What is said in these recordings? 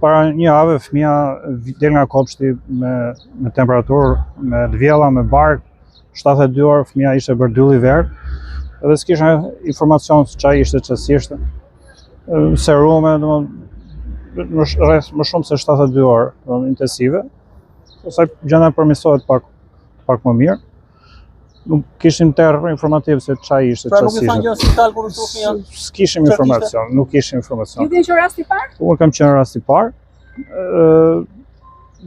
para një jave fëmia del nga kopshti me temperaturë, me dvjella, me bark, 72 orë fëmia ishte bërdylli verë, edhe s'kisha informacion se çfarë ishte çfarësishte. Serume, më shumë se 72 orë, intensive. Pastaj gjëna përmirësohet pak më mirë. Nuk kishim terr informativ se çfarë ishte çfarësishte. Pra nuk i thanë gjë në spital kur u fëmia? S'kishim informacion, nuk kishim informacion. Ju keni qenë rasti i parë? Unë kam qenë rasti i parë.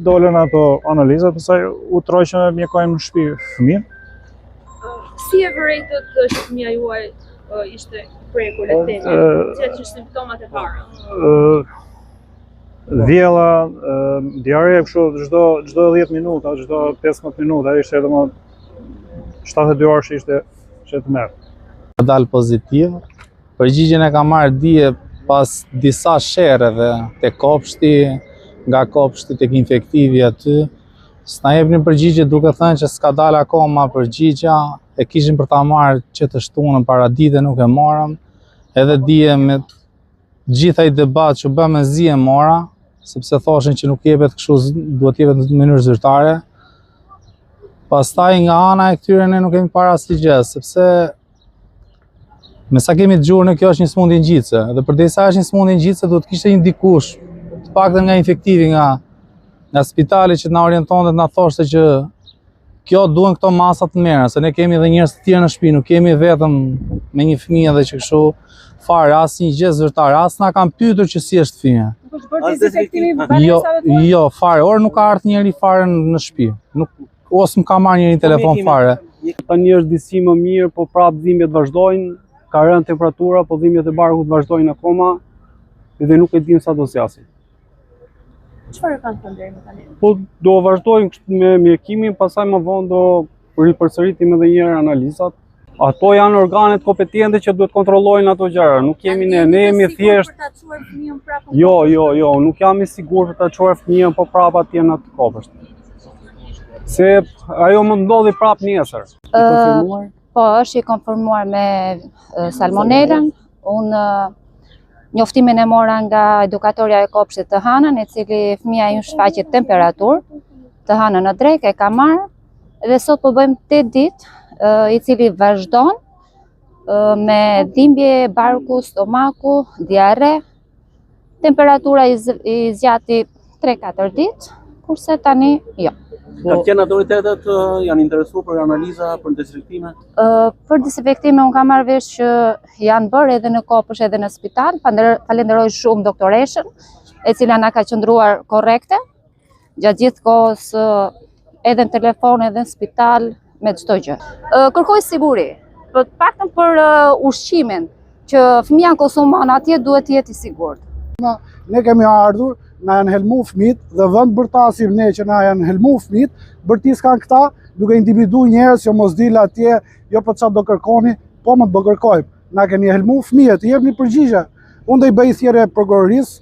Dolën ato analizat, pastaj u troqën e mjekojmë në shtëpi fëmijën. Si e vërejtët që fëmia juaj ishte prekur lektemi? Cilat ishin simptomat e para? Vjella, diare kështu çdo 10 minuta, çdo 15 minuta, ishte edhe më 72 orë ishte që të merr. Dal pozitiv. Përgjigjen e ka marrë dje pas disa sherreve te kopshti, nga kopshti tek infektivi aty. S'na jepnin përgjigje duke thënë që s'ka dalë akoma përgjigja, e kishim për ta marrë që të shtunën para dite, nuk e morëm. Edhe dje me gjithaj debat që bëm me zi e mora, sepse thoshin që nuk jepet kështu, duhet jepet në mënyrë zyrtare. Pastaj nga ana e këtyre ne nuk kemi para asnjë gjë, sepse me sa kemi dëgjuar ne kjo është një sëmundje ngjitse, dhe përdesa është një sëmundje ngjitse duhet kishte një dikush, të paktën nga infektivi, nga spitali që na orientonte, na thoshte që kjo duhen këto masa të mera, se ne kemi edhe njerëz të tjerë në shtëpi, nuk kemi vetëm me një fëmijë dhe që kështu fare asnjë gjë zyrtare, as na kanë pyetur që si është fëmia. Jo, fare, orë nuk ka ardhur njëri fare në shtëpi. Ose më ka marrë njëri telefon fare. Tani është disi më mirë, po prapë dhimbjet vazhdojnë, ka rënë temperatura, po dhimbjet e barkut vazhdojnë akoma dhe nuk e dim sa do zgjasin. Çfarë kanë thënë deri më tani? Po do vazhdojmë me mjekimin, pastaj më vonë do ripërsëritim edhe një herë analizat. Ato janë organet kompetente që duhet kontrollojnë ato gjëra. Nuk jemi ne jemi thjesht. Jo, nuk jam i sigurt për ta çuar fëmijën po prapë atje në atë kopsht. Se ajo më ndodhi prapë nesër. Po, është i konfirmuar me salmonelën. Unë njoftimin e mora nga edukatorja e kopshtit të Hanën, i cili fëmia ju shfaqet temperaturë, të Hanën në drek e ka marrë, dhe sot po bëjmë 8 ditë, i cili vazhdon me dhimbje barku, stomaku, diare. Temperatura i zgjati 3-4 ditë, kurse tani jo. Ka qenë autoritetet janë interesuar për analiza, për dezinfektime? Për dezinfektime unë kam marrë vesh që janë bërë edhe në kopësht edhe në spital. Falenderoj shumë doktoreshën, e cila na ka qëndruar korrekte gjatë gjithë kohës, edhe në telefon, edhe në spital, me çdo gjë. Kërkoj siguri, të paktën për ushqimin që fëmia konsumon atje duhet të jetë i sigurt. Ne kemi ardhur, na janë helmu fëmijët dhe vend bërtasim ne që na janë helmu fëmijët, bërtis kanë këta, duke individu njerëz që mos dilë atje, jo për çfarë do kërkoni, po më do kërkojmë. Na keni helmu fëmijët, i jepni përgjigje. Unë do i bëj thjerrje prokurorisë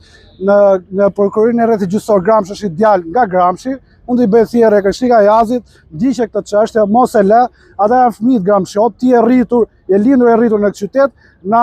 në prokurorinë e rrethit gjyqësor Gramshi, është i djalë nga Gramshi. Unë do i bëj thjerrje Këshillika e Jazit, ndiqe këtë çështje, mos e lë, ata janë fëmijët Gramshiot, ti je rritur, je lindur e rritur në këtë qytet, na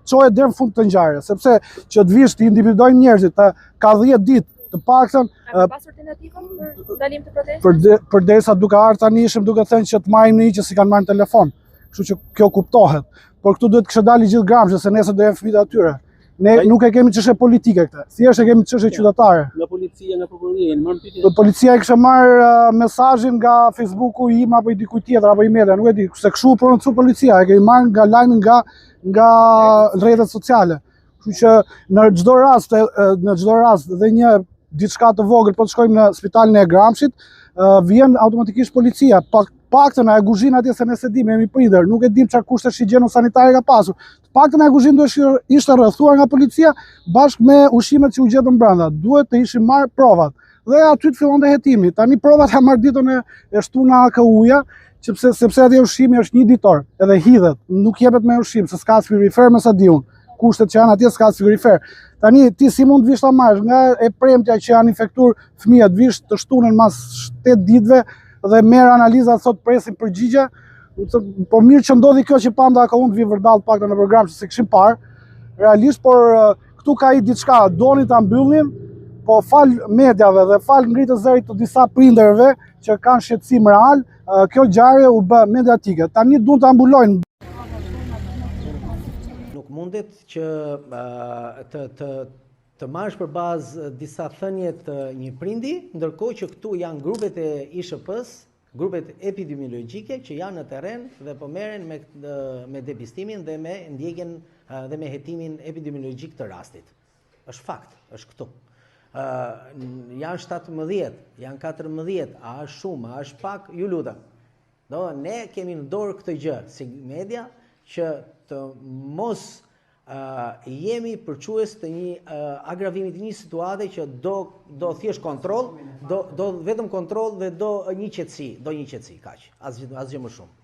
çoje deri në fund të ngjarjes, sepse që të vish të individojnë njerëzit, ka 10 ditë të paktën. Ka pasur tentativën për ndalim të protestës? Përderisa duke ardhur tani ishim duke thënë që të marrim në një që si kanë marrë në telefon. Kështu që kjo kuptohet. Por këtu duhet kishte dalë gjithë Gramshi, se nesër do jenë fëmijët atyre. Ne nuk e kemi çështje politike këtë. Thjesht e kemi çështje qytetare. Nga policia, nga prokuroria, janë marrë pyetje. Policia e kishte marrë mesazhin nga Facebooku im apo i dikujt tjetër apo i media, nuk e di, se kështu prononcu policia, e kemi marrë nga lajmi nga rrjetet sociale. Kështu që në çdo rast dhe një diçka të vogël po të shkojmë në spitalin e Gramshit, vjen automatikisht policia. Paktën e guzhin atje se ne se dim, jemi prindër, nuk e dim çfarë kushte higjieno-sanitare ka pasur. Paktën e guzhin duhet ishte rrethuar nga policia bashkë me ushqimet që u gjetën brenda. Duhet të ishin marrë provat. Dhe aty të fillonte hetimi. Tani provat ka marrë ditën e shtuna AKU-ja, sepse atje ushqimi është 1 ditor, edhe hidhet, nuk jepet me ushqim, se s'ka frigorifer me sa di unë. Kushtet që janë atje s'ka frigorifer. Tani ti si mund të vish ta marrësh nga e premtja që janë infektuar fëmijët, vish të shtunën mas 8 ditëve dhe merr analizat, sot presim përgjigje. Po mirë që ndodhi kjo që pam da ka unë të vi vërdall paktën në program që se kishim parë, realisht, por këtu ka i diçka, doni ta mbyllin, po fal mediave dhe fal ngritës zërit të disa prindërve që kanë shqetësim real, kjo ngjarje u bë mediatike. Tani duan ta mbulojnë. Nuk mundet që të marrësh për bazë disa thënie të një prindi, ndërkohë që këtu janë grupet e ISHP-s, grupet epidemiologjike që janë në terren dhe po merren me depistimin dhe me ndjekjen dhe me hetimin epidemiologjik të rastit. Është fakt, është këtu. Janë 17, janë 14, a është shumë, a është pak, ju lutem. Ne kemi në dorë këtë gjë si media që të mos jemi përques të një agravimi të një situate që do thjesht kontroll, do vetëm kontroll dhe do një qetësi, kaq, asgjë më shumë.